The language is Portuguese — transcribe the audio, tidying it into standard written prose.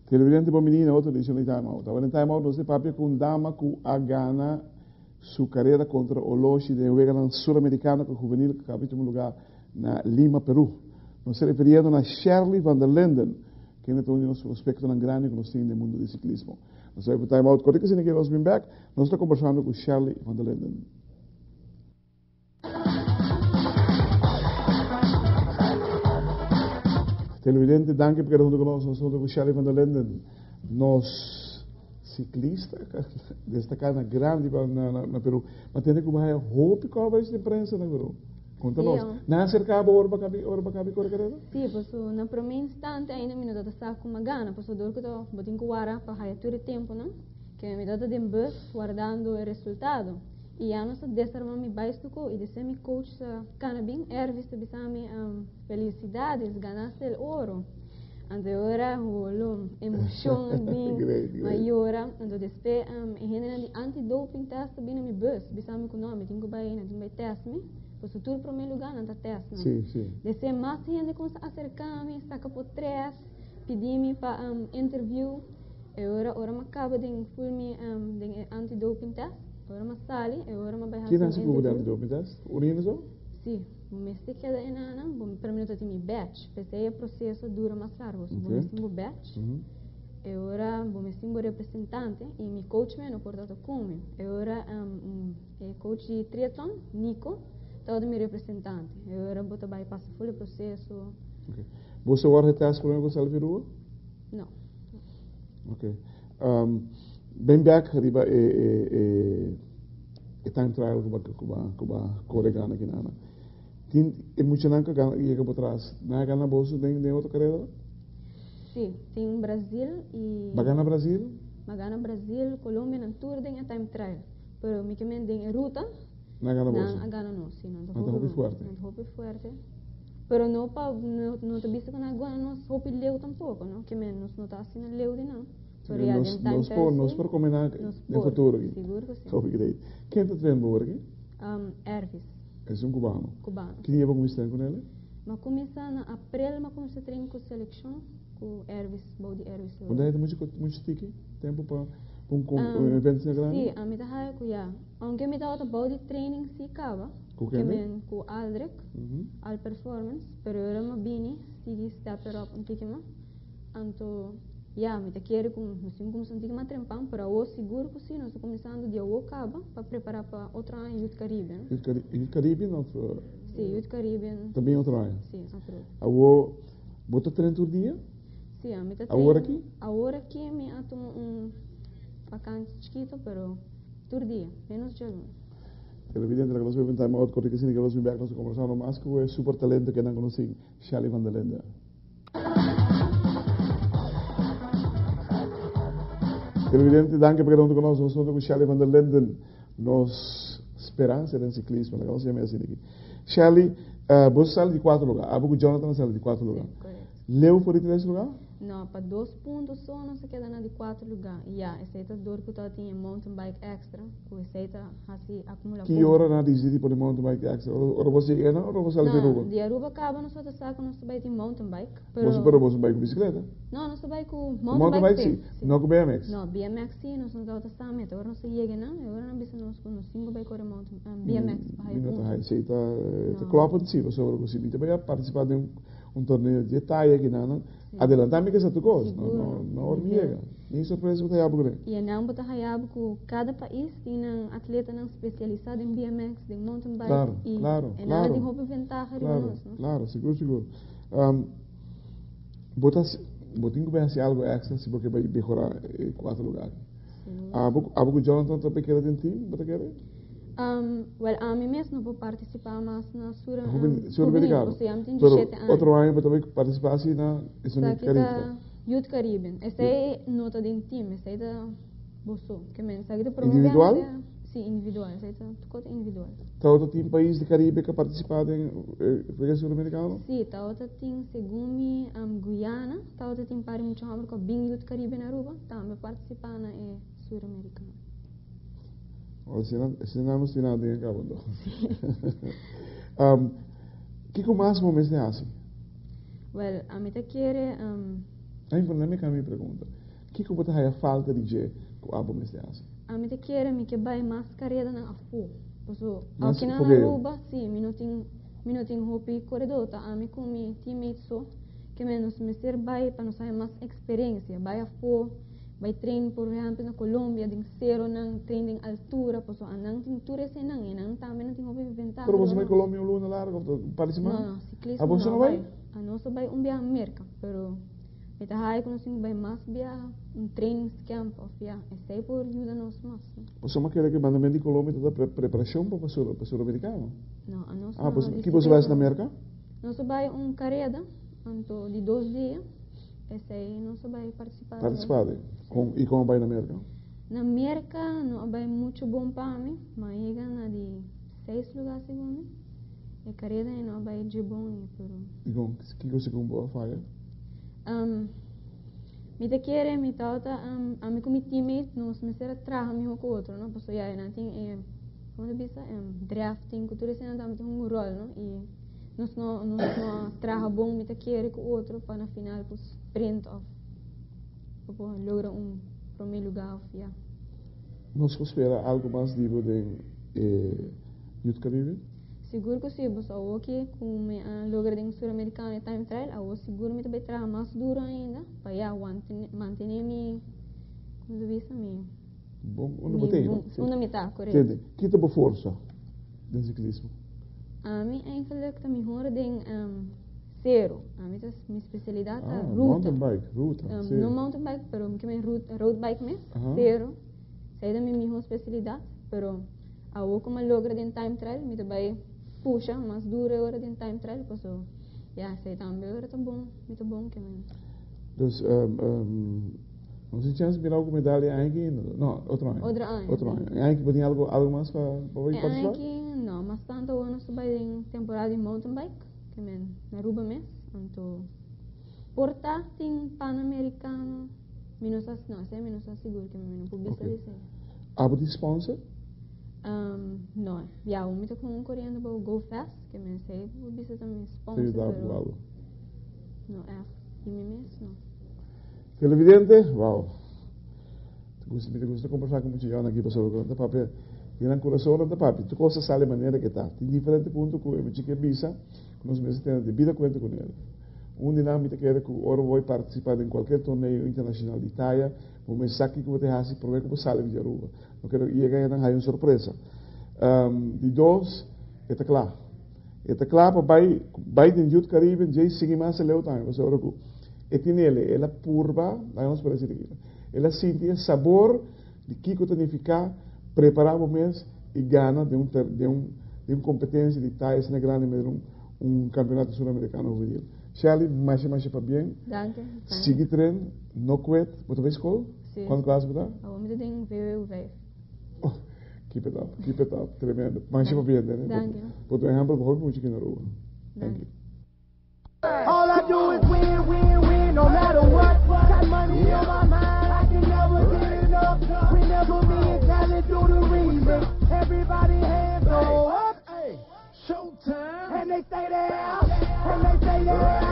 Televidente para menina, outro edição de Time Out. Agora em Time Out, você papel com dama que a gana sua carreira contra o Loshi de Wegalan sul-americano que juvenil que acabou em lugar na Lima, Peru. Nós se referindo a Shirley van der Linden, que é um nosso aspecto grande que nós temos no mundo do ciclismo. Nós vamos para Time Out, quando que nós vamos back, nós estamos conversando com Shirley van der Linden. Televidente, danke por junto conosco, nós estamos com Shirley van der Linden. Nós ciclistas, destacar na grande na Peru, mas tem que uma roupa que cobre de imprensa na Peru. Conta-nos, não cercava orba cabe correr? Sim, porque na primeiro instante ainda me dá saco com uma gana, porque dor que eu botin com ara para raia todo tempo, não? Que me dá de bus guardando o resultado. E a nossa desarma me baixa e disse me coach canabim ervista bisami felicidades ganaste o ouro. Ante ora o emoção bem maior, ante despe de anti-doping test bem na mi bus bisami com nome tenho vai na vai test me. Pues o tour primeiro lugar na test, não? Sim, sim. Desse mais gente começa a acercar-me, saca por trás, pedir-me para interview. E ora me acaba de fulme de anti-doping test. Ora me sali, e ora me vai fazer interview. Que nasce com o anti-doping test? Urina só? Sim. Me sei que é na, bom, primeiro eu tinha batch. Pensei o processo dura mais largo. Bom, me sinto batch. E ora, bom, me sinto representante e me coach me no portato come. E ora, coach de triathlon, Nico. Todo meu representante. Eu era botar vai passar o processo. Okay. Você agora teste para o Salvirua? Não. Ok. Bem back riba time trial com a colega aqui na. Tem emocionante que ia para trás. Na gana bolso tem outra carreira? Sim, tem Brasil e. Bagana Brasil? Bagana Brasil, Colômbia, na tour tem a time trial. Pero me quemen tem ruta. Na gana bolsa? Na gana não, sim. Não está forte? Não está forte. Pero não te viste que na gana não roupa leu tampouco, não? Que menos não está assim leu de não. Nós por combinar no futuro aqui. Seguro que sim. Obrigado. Quem está treinando aqui? Ervis. É um cubano? Cubano. Que dia vai começar com ele? Mas começa na abril, mas começa a treinar com a seleção, com Ervis, Body Ervis. Quando é muito sticky? Tempo para um evento grande? Sim, a minha é que já. Aunque me dá outra body training se acaba. Com quem? Com Aldrich, Al Performance, pero eu não vim, sigue step up um pouquinho. Então, já, me quero com, não sei como se não mais trempão, para o seguro que sim, nós estamos começando de o acaba para preparar para outra ano Youth Caribbean. Youth Caribbean ou? Sim, Youth Caribbean. Também outra ano? Sim, outra. A bota treino todo dia? Sim, a minha treino. A hora aqui? A hora aqui me atomo vacante chiquito, pero todo dia, menos de aluno. Evidente que nós vamos time out, porque assim que nós vamos back, nós conversamos mais com o super talento que não conhecem, Shirley van der Linden. Evidente, danke por estar conosco, nós estamos com Shirley van der Linden, nós esperança no ciclismo, nós chamamos assim aqui. Shirley, você saiu de 4 lugares, a Jonathan saiu de 4 lugares. Leu por 3 lugares? Não, para 2 pontos só não se queda na de 4 lugares. E a essa dor que eu tinha mountain bike extra, que essa assim acumula. Que hora na decidi por mountain bike extra? Ou você ia na ou você saiu de Aruba? De Aruba acaba nós só saco nós vai de mountain bike. Você para você bike bicicleta? Não, nós vai com mountain bike sim. Não com BMX? Não, BMX sim, nós não dá summit. Agora não se chega não, agora não bisa nós com 5 bike correr mountain BMX para aí. Não tá, você tá klopa de si, você vai conseguir também participar de torneio de Itaia aqui na adelantar-me que essa tu gosta, não hormiga, nem surpresa que eu tenho. E não botar hayab que cada país tem um atleta não especializado em BMX, em mountain bike. Claro. E nada de roupa ventaja de nós, não? Claro, seguro. Botinho que vai ser algo extra se você vai melhorar 4 lugares. Abu Jonathan tá pequeno de ti, bota querer? Well, a mim mesmo não vou participar mais na sura americana. Pero outro ano eu também participar assim na Youth Caribbean. Essa é nota de time, essa é da bolso. Que mensagem de individual? Sim, individual. Zij zijn tekort individual. Todo tem país do Caribe que participado em Liga Sul-Americano? Sim, tauta tem segumi Guyana, tauta tem pari muito hambre com bingo do Caribe na Aruba, também participar na sul-americano. Se não nos final de cabo do. Que com mais momentos de assim? Well, a mim te quer Aí por mim que a minha pergunta. Que como tá a falta de je com a momentos de assim? a mim te quer me que vai mais carreira na afu. Posso Mas aqui na fogueiro. Aruba, sim, minutinho hopi corredor, tá a mim com mi teammates so que menos me ser vai para nos ter mais experiência, vai afu. Vai treino, por exemplo, na Colômbia, tem zero, não treino em altura, posso andar em altura sem não, e não também não tem hobby inventar. Pero você vai Colômbia luna largo, parece mais? Não, ciclismo A você não vai? A nossa vai via América, pero ita hai quando sim vai mais via training camp, of via, sei por ajuda nos mais. Você não quer que mandamento de Colômbia toda preparação para o sul-americano? Não, a nossa. Ah, que você vai na América? Nossa vai carreira, anto de 2 dias. Esse aí não só vai participar. E como vai na América? Na América não vai muito bom para mim, mas chega na de 6 lugares segundo. E carreira não vai de bom, pero. E com que você com boa falha? Me te quer, me tauta, a mim como teammate, nós me será traga me com outro, não? Posso já não tem como diz drafting, cultura sem não tem rol, não? E nós não traga bom me te quer com outro para na final pues sprint off. Para lograr primeiro lugar of ja. Nós espera algo mais divo de Youth Caribe? Seguro que sim, mas eu aqui com lograr em sul-americano e time trial, eu seguro me também traga mais duro ainda para já manter me como diz me. Bom, onde botei? Segunda metade, correto. Entende? Que tipo de força do ciclismo? A mim eigenlijk dat me horen ding zero. A mim das minha especialidade é ruta. Mountain bike, ruta. Não mountain bike, pero que me road bike me zero. Sei da minha especialidade, pero a o como logra den time trial, me também puxa, mas dura hora den time trial, posso. Ja, sei também hora tá bom que me. Dus não se chance virar alguma medalha aqui? Não, outro ano. Outro ano. Aqui pode algo mais para participar? Aqui não, mas tanto o ano subai em temporada de mountain bike, que me na Aruba mes, então porta tem pan-americano, menos seguro que me não publica disso. Abo de sponsor? Não, já o mito com coreano para Go Fast, que me sei publica também sponsor. Sim, dá algo. Não e me mes não. Televidente, wow. Me gusta conversar com você aqui para sobre o papel. Tiene el corazón de papi, tu cosa sale de manera que está. Tiene diferentes puntos que eu que visa, que nós mesmos temos de vida cuenta com ele. Dinâmica que era que agora vou participar em qualquer torneio internacional de Italia, vou me saque que vou ter assim, para ver como sale de Aruba. Não quero chegar a uma surpresa. De dois, está claro. Está claro para vai de Youth Caribe, já sigue mais a leu também, você ora que e tiene ele, ela purva, aí nós parece que ela sente sabor de que significa preparar o mês e ganha de uma competência de tais na grande mesmo campeonato sul-americano juvenil. Charlie, mais para bem. Danke. Sigue treino, não quit. Você vai escola? Sim. Quanto classe você está? Eu me tenho VW5. Oh, keep it up, tremendo. Mais para bem, né? Danke. Por exemplo, vou muito aqui na rua. Thank you. All I do is win, win, win, no matter what. Got money on my mind, I can never get enough. Remember me and Talent do the remix. Everybody hands go up. Hey, showtime. And they stay there, and they stay there.